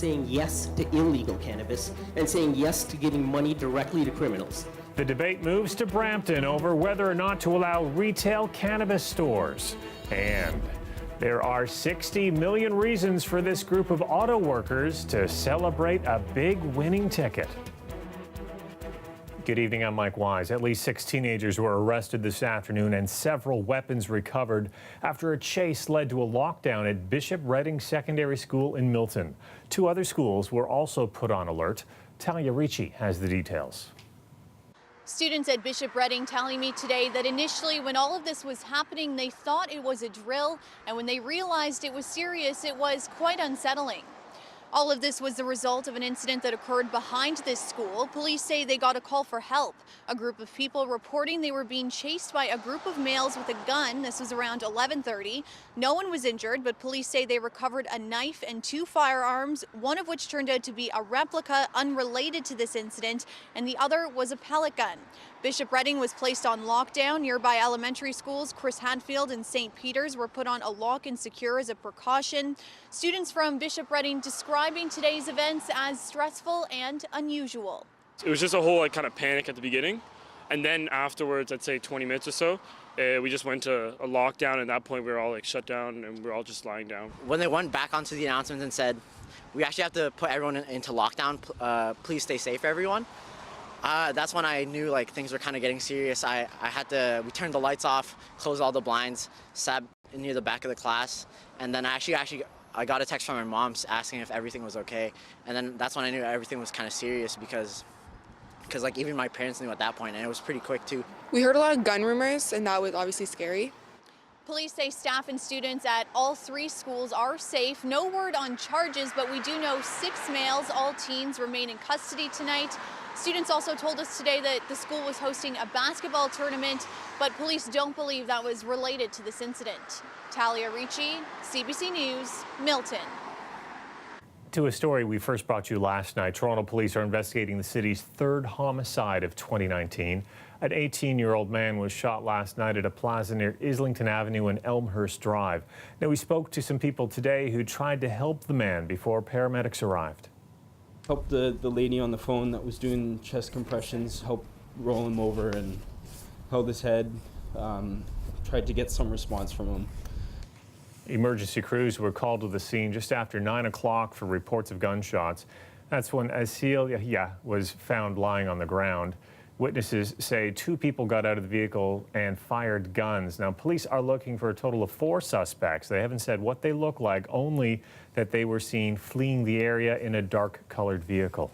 saying yes to illegal cannabis and saying yes to giving money directly to criminals. The debate moves to Brampton over whether or not to allow retail cannabis stores. And there are 60 million reasons for this group of auto workers to celebrate a big winning ticket. Good evening, I'm Mike Wise. At least 6 teenagers were arrested this afternoon and several weapons recovered after a chase led to a lockdown at Bishop Redding Secondary School in Milton. 2 other schools were also put on alert. Talia Ricci has the details. Students at Bishop Redding telling me today that initially when all of this was happening, they thought it was a drill, and when they realized it was serious, it was quite unsettling. All of this was the result of an incident that occurred behind this school. Police say they got a call for help. A group of people reporting they were being chased by a group of males with a gun. This was around 11:30. No one was injured, but police say they recovered a knife and 2 firearms, one of which turned out to be a replica unrelated to this incident, and the other was a pellet gun. Bishop Redding was placed on lockdown. Nearby elementary schools, Chris Hadfield and St. Peter's, were put on a lock and secure as a precaution. Students from Bishop Redding describing today's events as stressful and unusual. It was just a whole kind of panic at the beginning, and then afterwards, I'd say 20 minutes or so, we just went to a lockdown. And at that point, we were all shut down and we were all just lying down. When they went back onto the announcement and said, we actually have to put everyone into lockdown, please stay safe, everyone. That's when I knew things were kind of getting serious. We turned the lights off, closed all the blinds, sat near the back of the class, and then I got a text from my mom asking if everything was okay. And then that's when I knew everything was kind of serious because even my parents knew at that point, and it was pretty quick too. We heard a lot of gun rumors, and that was obviously scary. Police say staff and students at all 3 schools are safe. No word on charges, but we do know 6 males, all teens, remain in custody tonight. Students also told us today that the school was hosting a basketball tournament, but police don't believe that was related to this incident. Talia Ricci, CBC News, Milton. To a story we first brought you last night, Toronto police are investigating the city's 3rd homicide of 2019. An 18-year-old man was shot last night at a plaza near Islington Avenue and Elmhurst Drive. Now, we spoke to some people today who tried to help the man before paramedics arrived. Helped the lady on the phone that was doing chest compressions, helped roll him over and held his head, tried to get some response from him. Emergency crews were called to the scene just after 9 o'clock for reports of gunshots. That's when Asil Yahya was found lying on the ground. Witnesses say 2 people got out of the vehicle and fired guns. Now, police are looking for a total of 4 suspects. They haven't said what they look like, only that they were seen fleeing the area in a dark-colored vehicle.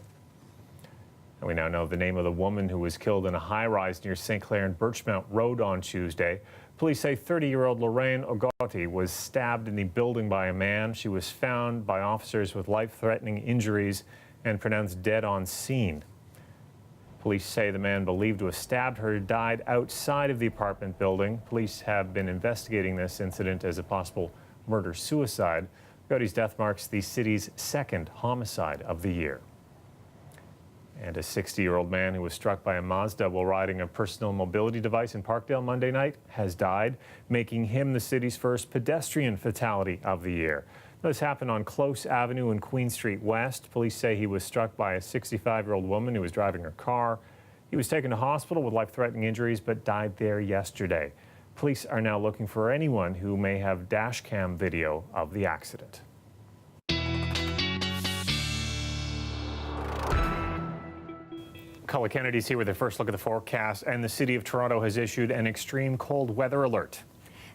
And we now know the name of the woman who was killed in a high-rise near St. Clair and Birchmount Road on Tuesday. Police say 30-year-old Lorraine Ogoti was stabbed in the building by a man. She was found by officers with life-threatening injuries and pronounced dead on scene. Police say the man believed to have stabbed her died outside of the apartment building. Police have been investigating this incident as a possible murder-suicide. Ogoti's death marks the city's 2nd homicide of the year. And a 60-year-old man who was struck by a Mazda while riding a personal mobility device in Parkdale Monday night has died, making him the city's first pedestrian fatality of the year. This happened on Close Avenue and Queen Street West. Police say he was struck by a 65-year-old woman who was driving her car. He was taken to hospital with life-threatening injuries but died there yesterday. Police are now looking for anyone who may have dash cam video of the accident. Cullen Kennedy's here with a first look at the forecast, and the City of Toronto has issued an extreme cold weather alert.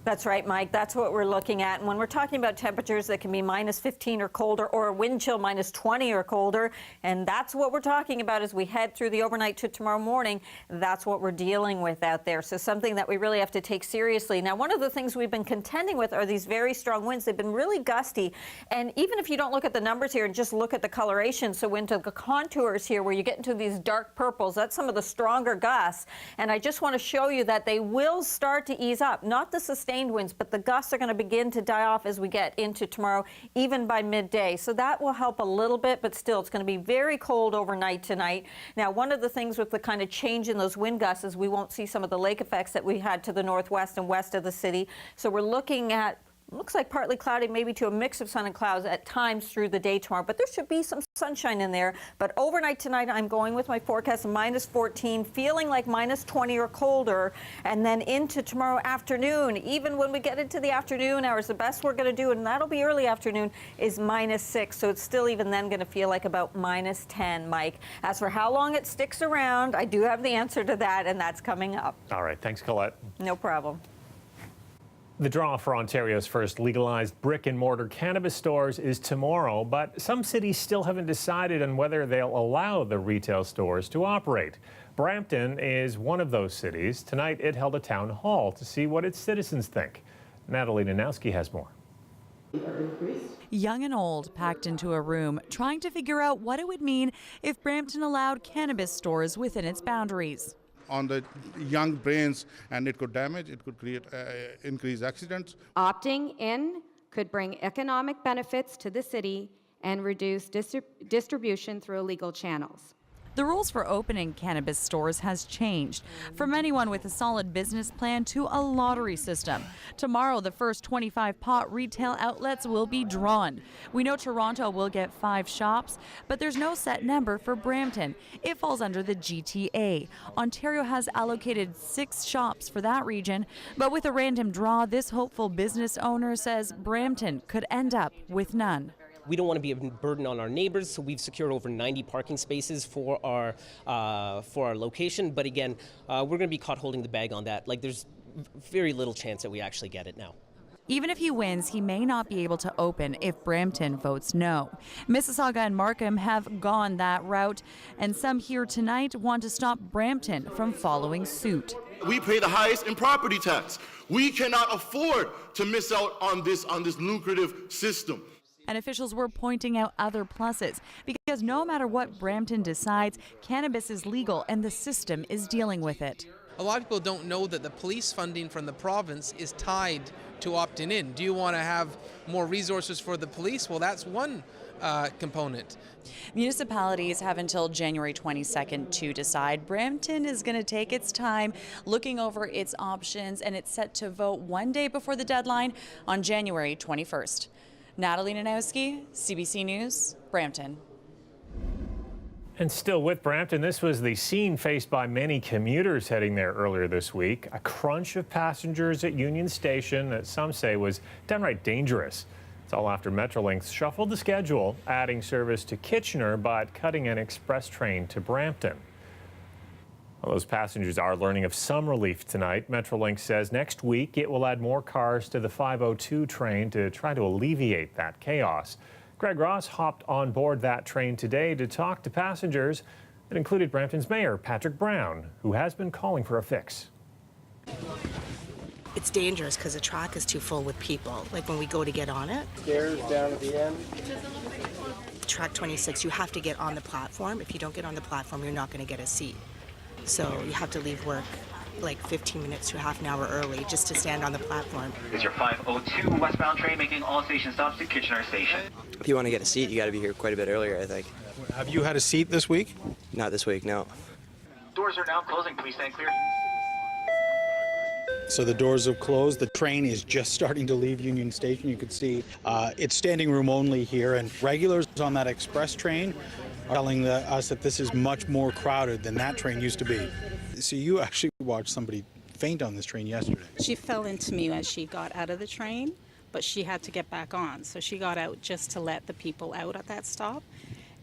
That's right, Mike. That's what we're looking at. And when we're talking about temperatures that can be -15 or colder, or a wind chill -20 or colder, and that's what we're talking about as we head through the overnight to tomorrow morning, that's what we're dealing with out there. So something that we really have to take seriously. Now, one of the things we've been contending with are these very strong winds. They've been really gusty. And even if you don't look at the numbers here and just look at the coloration, so into the contours here where you get into these dark purples, that's some of the stronger gusts. And I just want to show you that they will start to ease up, not the sustained winds, but the gusts are going to begin to die off as we get into tomorrow, even by midday. So that will help a little bit, but still it's going to be very cold overnight tonight. Now, one of the things with the kind of change in those wind gusts is we won't see some of the lake effects that we had to the northwest and west of the city. So we're looking at Looks like partly cloudy, maybe to a mix of sun and clouds at times through the day tomorrow, but there should be some sunshine in there. But overnight tonight, I'm going with my forecast of -14, feeling like -20 or colder. And then into tomorrow afternoon, even when we get into the afternoon hours, the best we're going to do, and that'll be early afternoon, is -6. So it's still even then going to feel like about -10, Mike. As for how long it sticks around, I do have the answer to that, and that's coming up. All right. Thanks, Colette. No problem. The draw for Ontario's first legalized brick-and-mortar cannabis stores is tomorrow, but some cities still haven't decided on whether they'll allow the retail stores to operate. Brampton is one of those cities. Tonight, it held a town hall to see what its citizens think. Natalie Nanowski has more. Young and old packed into a room, trying to figure out what it would mean if Brampton allowed cannabis stores within its boundaries. On the young brains, and it could damage, it could create increased accidents. Opting in could bring economic benefits to the city and reduce distribution through illegal channels. The rules for opening cannabis stores has changed, from anyone with a solid business plan to a lottery system. Tomorrow, the first 25 pot retail outlets will be drawn. We know Toronto will get 5 shops, but there's no set number for Brampton. It falls under the GTA. Ontario has allocated 6 shops for that region, but with a random draw, this hopeful business owner says Brampton could end up with none. We don't want to be a burden on our neighbors, so we've secured over 90 parking spaces for our location. But again, we're going to be caught holding the bag on that. Like, there's very little chance that we actually get it now. Even if he wins, he may not be able to open if Brampton votes no. Mississauga and Markham have gone that route, and some here tonight want to stop Brampton from following suit. We pay the highest in property tax. We cannot afford to miss out on this lucrative system. And officials were pointing out other pluses, because no matter what Brampton decides, cannabis is legal and the system is dealing with it. A lot of people don't know that the police funding from the province is tied to opting in. Do you want to have more resources for the police? Well, that's one component. Municipalities have until January 22nd to decide. Brampton is going to take its time looking over its options, and it's set to vote one day before the deadline on January 21st. Natalie Nanowski, CBC News, Brampton. And still with Brampton, this was the scene faced by many commuters heading there earlier this week. A crunch of passengers at Union Station that some say was downright dangerous. It's all after Metrolinx shuffled the schedule, adding service to Kitchener but cutting an express train to Brampton. Well, those passengers are learning of some relief tonight. Metrolinx says next week it will add more cars to the 502 train to try to alleviate that chaos. Greg Ross hopped on board that train today to talk to passengers. It included Brampton's Mayor, Patrick Brown, who has been calling for a fix. It's dangerous because the track is too full with people, like when we go to get on it. Stairs down at the end. Track 26, you have to get on the platform. If you don't get on the platform, you're not going to get a seat. So you have to leave work like 15 minutes to half an hour early just to stand on the platform. Is your 502 westbound train making all station stops to Kitchener Station? If you want to get a seat, you got to be here quite a bit earlier, I think. Have you had a seat this week? Not this week, no. Doors are now closing. Please stand clear. So the doors have closed. The train is just starting to leave Union Station. You can see it's standing room only here, and regulars on that express train are telling us that this is much more crowded than that train used to be. So you actually watched somebody faint on this train yesterday. She fell into me as she got out of the train, but she had to get back on. So she got out just to let the people out at that stop,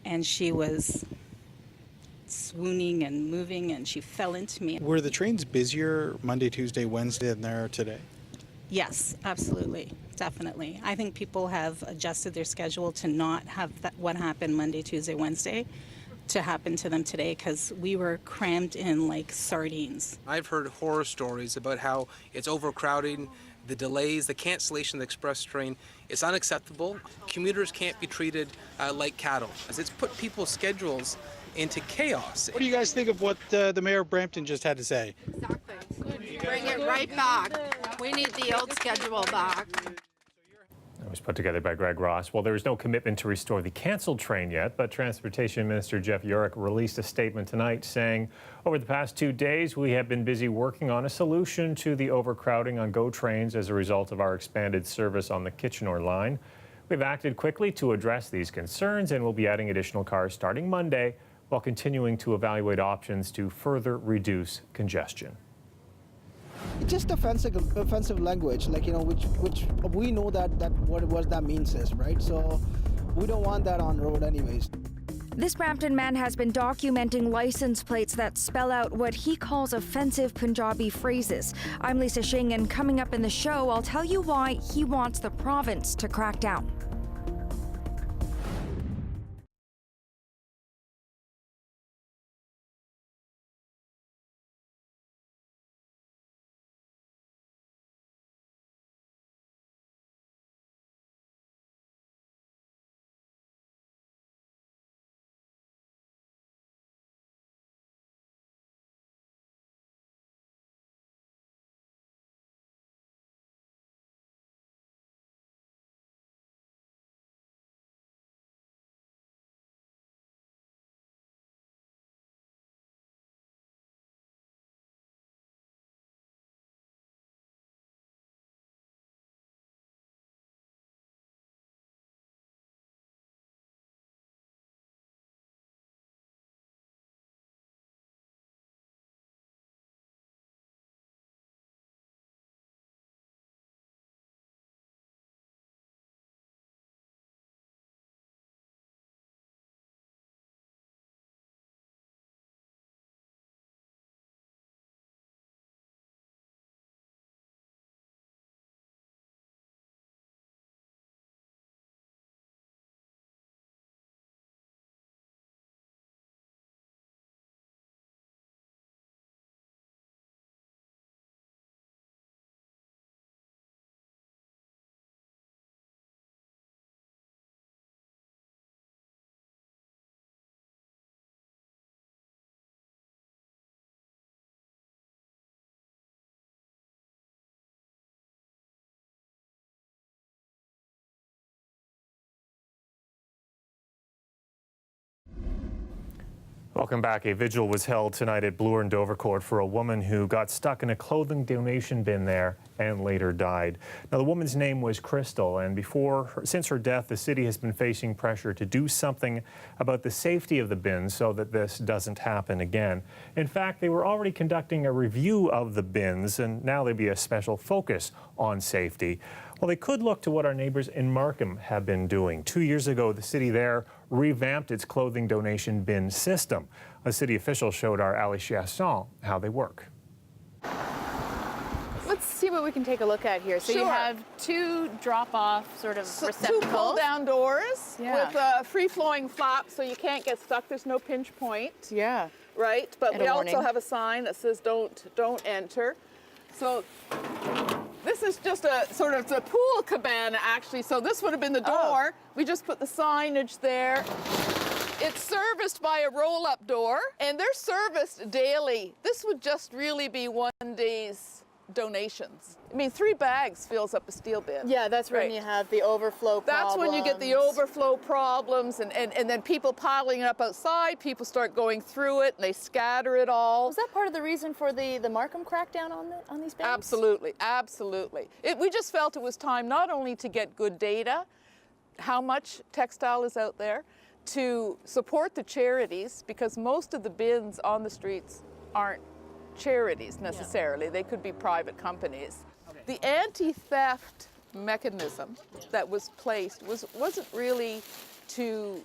and she was swooning and moving, and she fell into me. Were the trains busier Monday, Tuesday, Wednesday than they are today? Yes, absolutely, definitely. I think people have adjusted their schedule to not have what happened Monday, Tuesday, Wednesday to happen to them today, because we were crammed in like sardines. I've heard horror stories about how it's overcrowding, the delays, the cancellation of the express train. It's unacceptable. Commuters can't be treated like cattle. It's put people's schedules into chaos. What do you guys think of what the mayor of Brampton just had to say? Exactly. Bring it right back. We need the old schedule back. It was put together by Greg Ross. Well, there is no commitment to restore the canceled train yet, but Transportation Minister Jeff Yurek released a statement tonight saying, over the past 2 days, we have been busy working on a solution to the overcrowding on GO trains as a result of our expanded service on the Kitchener line. We've acted quickly to address these concerns and will be adding additional cars starting Monday while continuing to evaluate options to further reduce congestion. It's just offensive language, like, you know, which we know that what that means is, right? So we don't want that on road anyways. This Brampton man has been documenting license plates that spell out what he calls offensive Punjabi phrases. I'm Lisa Shing, and coming up in the show, I'll tell you why he wants the province to crack down. Welcome back. A vigil was held tonight at Bloor and Dovercourt for a woman who got stuck in a clothing donation bin there and later died. Now, the woman's name was Crystal, and since her death, the city has been facing pressure to do something about the safety of the bins so that this doesn't happen again. In fact, they were already conducting a review of the bins, and now there'd be a special focus on safety. Well, they could look to what our neighbors in Markham have been doing. 2 years ago, the city there revamped its clothing donation bin system. A city official showed our Ali Chiasson how they work. Let's see what we can take a look at here. So you have two drop-off sort of receptacles. Two pull-down doors with free-flowing flaps so you can't get stuck. There's no pinch point. Yeah. Right? But And we a also warning. have a sign that says don't enter. So this is just it's a pool cabana, actually. So this would have been the door. We just put the signage there. It's serviced by a roll-up door, and they're serviced daily. This would just really be 1 day's donations. I mean, 3 bags fills up a steel bin. Yeah, that's when you have the overflow problems. That's when you get the overflow problems, and then people piling it up outside, people start going through it, and they scatter it all. Was that part of the reason for the Markham crackdown on these bins? Absolutely, absolutely. We just felt it was time not only to get good data, how much textile is out there, to support the charities, because most of the bins on the streets aren't charities necessarily. They could be private companies. Okay. The anti-theft mechanism that was placed wasn't really to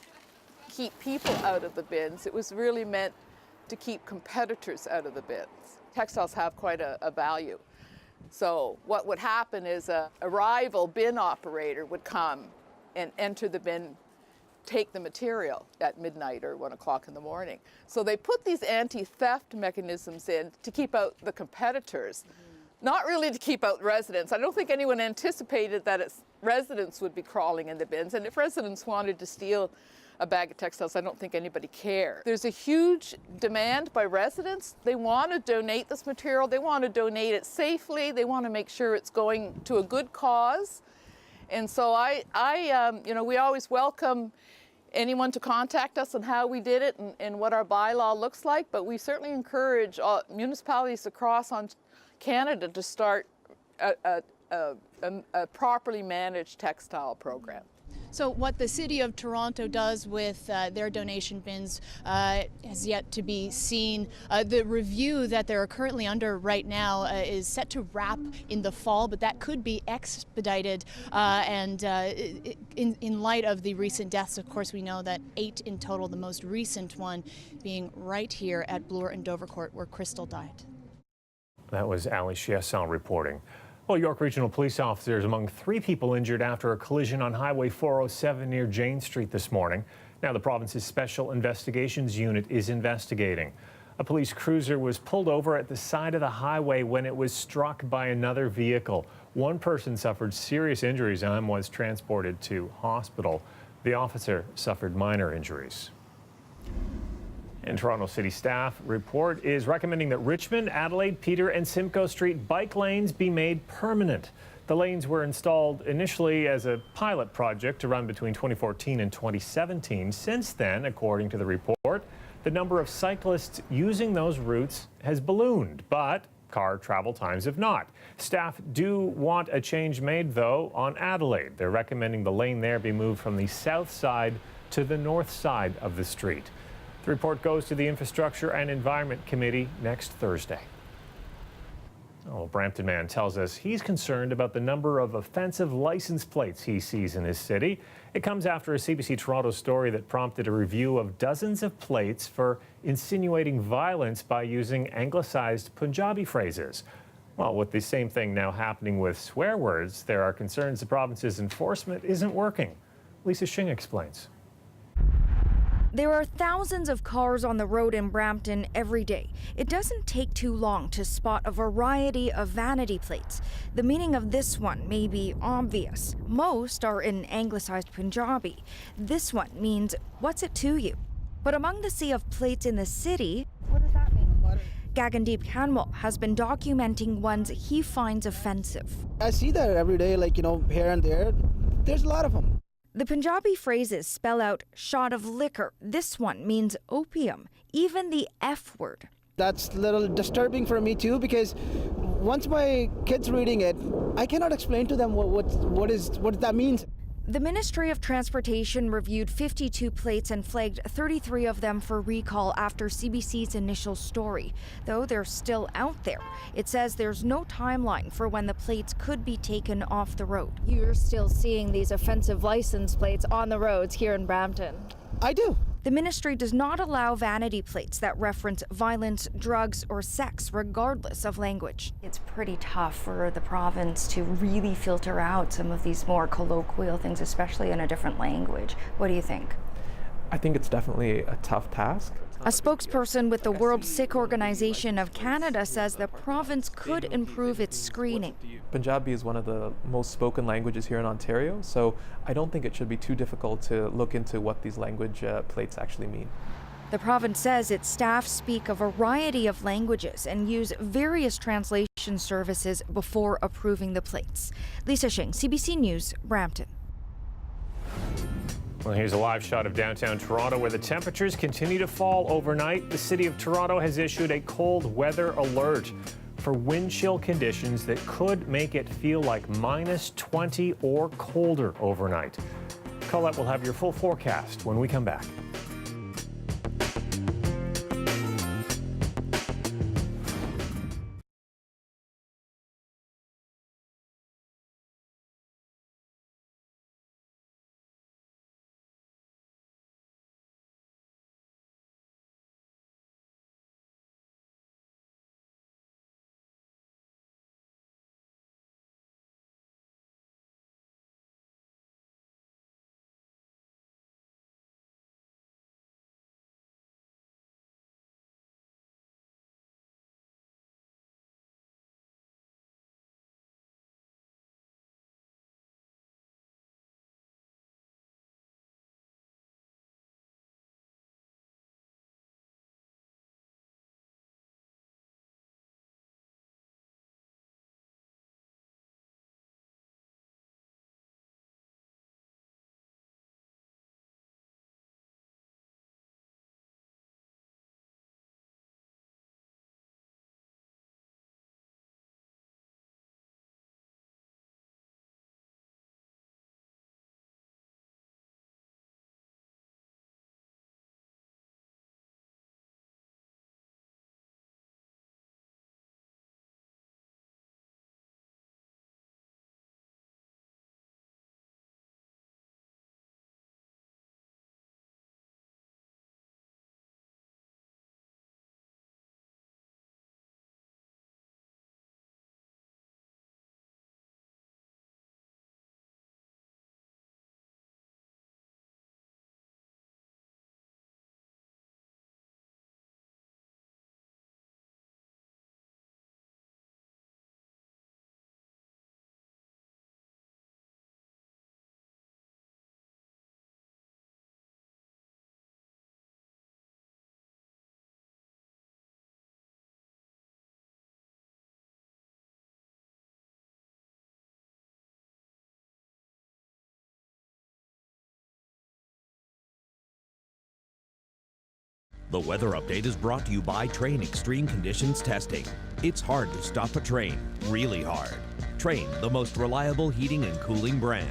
keep people out of the bins. It was really meant to keep competitors out of the bins. Textiles have quite a value. So what would happen is a rival bin operator would come and enter the bin, take the material at midnight or 1 o'clock in the morning. So they put these anti-theft mechanisms in to keep out the competitors, not really to keep out residents. I don't think anyone anticipated that residents would be crawling in the bins, and if residents wanted to steal a bag of textiles, I don't think anybody cared. There's a huge demand by residents. They want to donate this material. They want to donate it safely. They want to make sure it's going to a good cause. And so we always welcome anyone to contact us on how we did it and what our bylaw looks like, but we certainly encourage municipalities across on Canada to start a properly managed textile program. So what the City of Toronto does with their donation bins has yet to be seen. The review that they're currently under right now is set to wrap in the fall, but that could be expedited. In light of the recent deaths, of course, we know that 8 in total, the most recent one being right here at Bloor and Dovercourt, where Crystal died. That was Ali Chiasson reporting. Well, York Regional Police officers among 3 people injured after a collision on Highway 407 near Jane Street this morning. Now the province's Special Investigations Unit is investigating. A police cruiser was pulled over at the side of the highway when it was struck by another vehicle. One person suffered serious injuries and was transported to hospital. The officer suffered minor injuries. And Toronto City staff report is recommending that Richmond, Adelaide, Peter and Simcoe Street bike lanes be made permanent. The lanes were installed initially as a pilot project to run between 2014 and 2017. Since then, according to the report, the number of cyclists using those routes has ballooned, but car travel times have not. Staff do want a change made, though, on Adelaide. They're recommending the lane there be moved from the south side to the north side of the street. The report goes to the Infrastructure and Environment Committee next Thursday. Oh, Brampton man tells us he's concerned about the number of offensive license plates he sees in his city. It comes after a CBC Toronto story that prompted a review of dozens of plates for insinuating violence by using anglicized Punjabi phrases. Well, with the same thing now happening with swear words, there are concerns the province's enforcement isn't working. Lisa Shing explains. There are thousands of cars on the road in Brampton every day. It doesn't take too long to spot a variety of vanity plates. The meaning of this one may be obvious. Most are in anglicized Punjabi. This one means, "What's it to you?" But among the sea of plates in the city, what does that mean? Gagandeep Kanwal has been documenting ones he finds offensive. I see that every day, here and there. There's a lot of them. The Punjabi phrases spell out "shot of liquor." This one means opium, even the F word. That's a little disturbing for me too, because once my kid's reading it, I cannot explain to them what that means. The Ministry of Transportation reviewed 52 plates and flagged 33 of them for recall after CBC's initial story. Though they're still out there, it says there's no timeline for when the plates could be taken off the road. You're still seeing these offensive license plates on the roads here in Brampton? I do. The ministry does not allow vanity plates that reference violence, drugs, or sex, regardless of language. It's pretty tough for the province to really filter out some of these more colloquial things, especially in a different language. What do you think? I think it's definitely a tough task. A spokesperson with the World Sikh Organization of Canada says the province could improve its screening. Punjabi is one of the most spoken languages here in Ontario, so I don't think it should be too difficult to look into what these language plates actually mean. The province says its staff speak a variety of languages and use various translation services before approving the plates. Lisa Shing, CBC News, Brampton. Well, here's a live shot of downtown Toronto where the temperatures continue to fall overnight. The City of Toronto has issued a cold weather alert for wind chill conditions that could make it feel like -20 or colder overnight. Colette will have your full forecast when we come back. The weather update is brought to you by Train Extreme Conditions Testing. It's hard to stop a train, really hard. Train, the most reliable heating and cooling brand.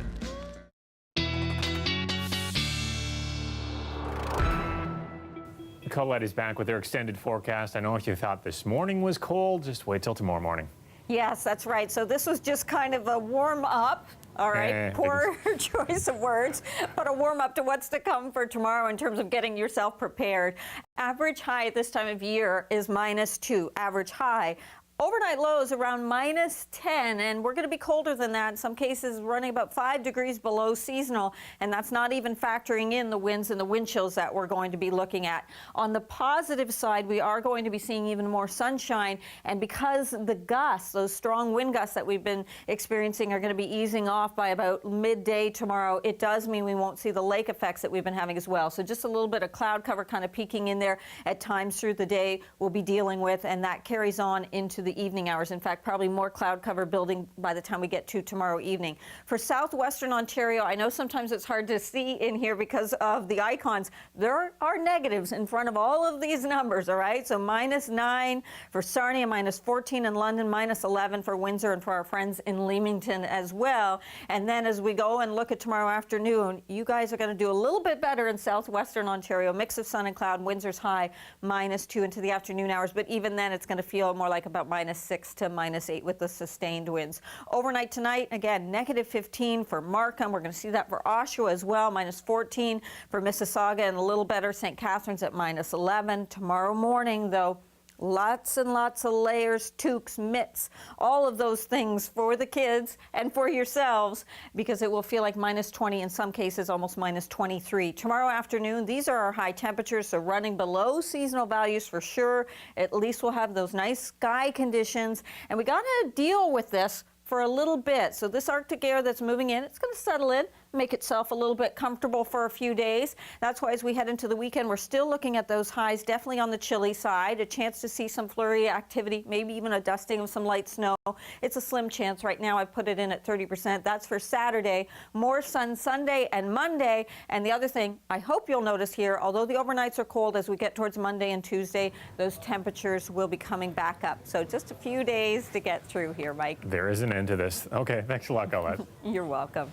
Colette is back with their extended forecast. I know if you thought this morning was cold, just wait till tomorrow morning. Yes, that's right. So this was just kind of a warm up. All right, poor choice of words, but a warm up to what's to come for tomorrow in terms of getting yourself prepared. Average high at this time of year is -2. Average high. Overnight lows around -10, and we're going to be colder than that. In some cases, running about 5 degrees below seasonal, and that's not even factoring in the winds and the wind chills that we're going to be looking at. On the positive side, we are going to be seeing even more sunshine, and because the gusts, those strong wind gusts that we've been experiencing, are going to be easing off by about midday tomorrow, it does mean we won't see the lake effects that we've been having as well. So just a little bit of cloud cover kind of peeking in there at times through the day we'll be dealing with, and that carries on into the evening hours. In fact, probably more cloud cover building by the time we get to tomorrow evening. For southwestern Ontario, I know sometimes it's hard to see in here because of the icons. There are negatives in front of all of these numbers, all right? So -9 for Sarnia, -14 in London, -11 for Windsor, and for our friends in Leamington as well. And then as we go and look at tomorrow afternoon, you guys are going to do a little bit better in southwestern Ontario. Mix of sun and cloud. Windsor's high -2 into the afternoon hours, but even then it's going to feel more like about -6 to -8 with the sustained winds. Overnight tonight, again, -15 for Markham. We're going to see that for Oshawa as well, -14 for Mississauga, and a little better St. Catharines at -11. Tomorrow morning, though, lots and lots of layers, toques, mitts, all of those things for the kids and for yourselves, because it will feel like -20, in some cases almost -23. Tomorrow afternoon, these are our high temperatures, so running below seasonal values for sure. At least we'll have those nice sky conditions, and we got to deal with this for a little bit. So this Arctic air that's moving in, it's going to settle in, make itself a little bit comfortable for a few days. That's why as we head into the weekend, we're still looking at those highs, definitely on the chilly side, a chance to see some flurry activity, maybe even a dusting of some light snow. It's a slim chance right now. I've put it in at 30%. That's for Saturday. More sun Sunday and Monday. And the other thing I hope you'll notice here, although the overnights are cold, as we get towards Monday and Tuesday, those temperatures will be coming back up. So just a few days to get through here, Mike. There is an end to this. Okay, thanks a lot, Colette. You're welcome.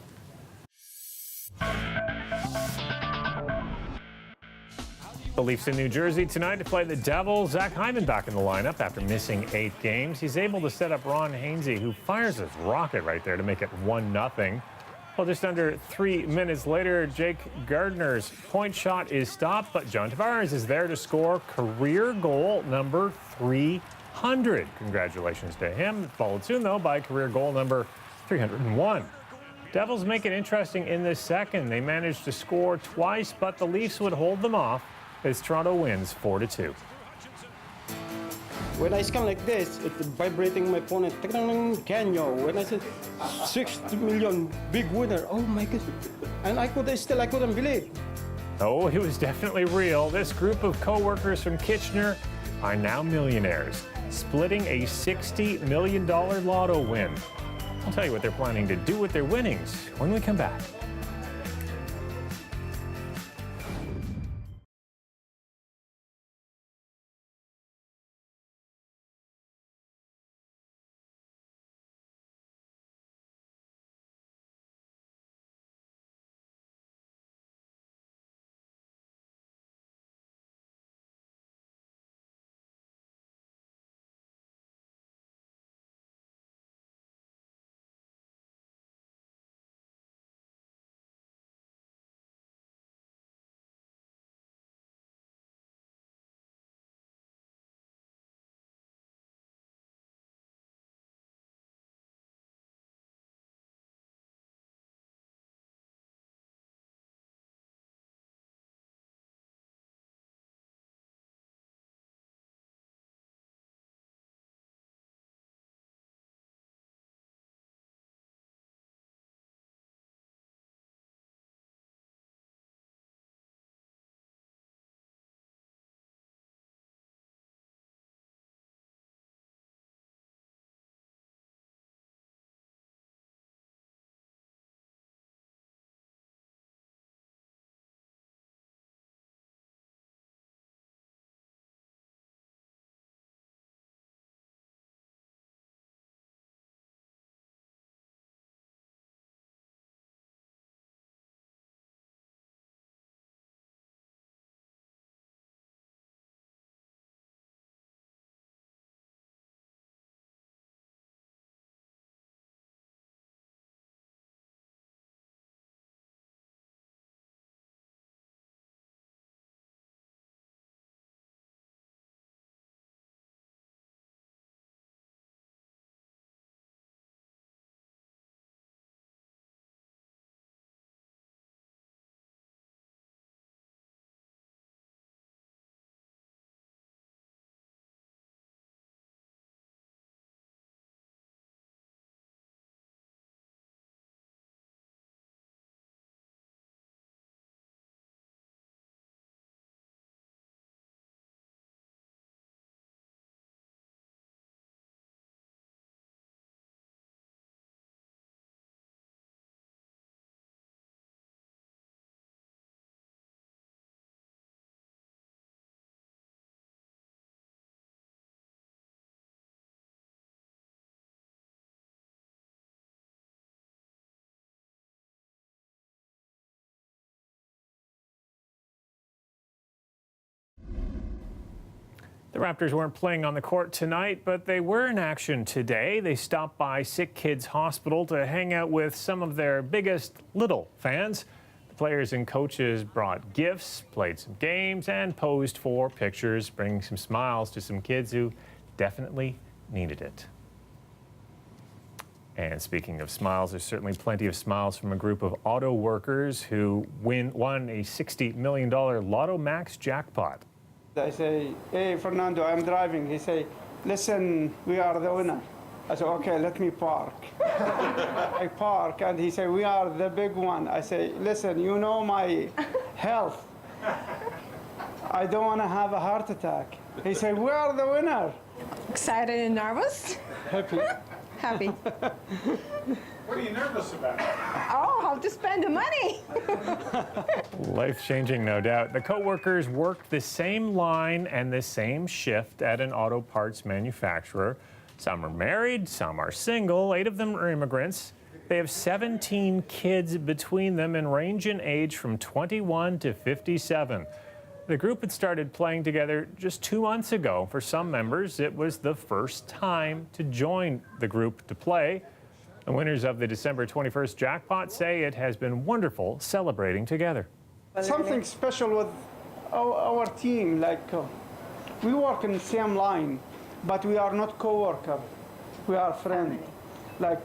The Leafs in New Jersey tonight to play the Devils. Zach Hyman back in the lineup after missing 8 games. He's able to set up Ron Hainsey, who fires his rocket right there to make it 1-0. Well, just under 3 minutes later, Jake Gardner's point shot is stopped, but John Tavares is there to score career goal number 300. Congratulations to him. Followed soon, though, by career goal number 301. Devils make it interesting in the second. They managed to score twice, but the Leafs would hold them off as Toronto wins 4-2. When I scan like this, it's vibrating my phone. Can you? When I said 60 million, big winner. Oh my God! And I couldn't believe. Oh, it was definitely real. This group of co-workers from Kitchener are now millionaires, splitting a $60 million lotto win. I'll tell you what they're planning to do with their winnings when we come back. The Raptors weren't playing on the court tonight, but they were in action today. They stopped by Sick Kids Hospital to hang out with some of their biggest little fans. The players and coaches brought gifts, played some games, and posed for pictures, bringing some smiles to some kids who definitely needed it. And speaking of smiles, there's certainly plenty of smiles from a group of auto workers who won a $60 million Lotto Max jackpot. I say, hey, Fernando, I'm driving. He say, listen, we are the winner. I say, okay, let me park. I park, and he say, we are the big one. I say, listen, you know my health. I don't want to have a heart attack. He say, we are the winner. Excited and nervous? Happy. Happy. What are you nervous about? Oh, how to spend the money. Life-changing, no doubt. The co-workers worked the same line and the same shift at an auto parts manufacturer. Some are married, some are single. 8 of them are immigrants. They have 17 kids between them and range in age from 21 to 57. The group had started playing together just 2 months ago. For some members, it was the first time to join the group to play. The winners of the December 21st jackpot say it has been wonderful celebrating together. Something special with our team, like we work in the same line, but we are not co-worker. We are friends. Like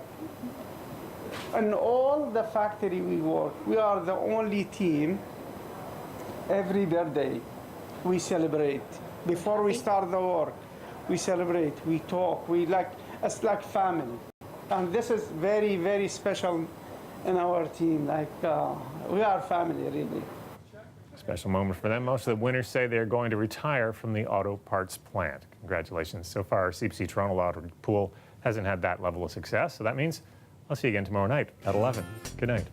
in all the factory we work, we are the only team. Every birthday we celebrate. Before we start the work, we celebrate, we talk, it's like family. And this is very, very special in our team. Like, we are family, really. Special moment for them. Most of the winners say they're going to retire from the auto parts plant. Congratulations. So far, CBC Toronto Lottery Pool hasn't had that level of success. So that means I'll see you again tomorrow night at 11. Good night.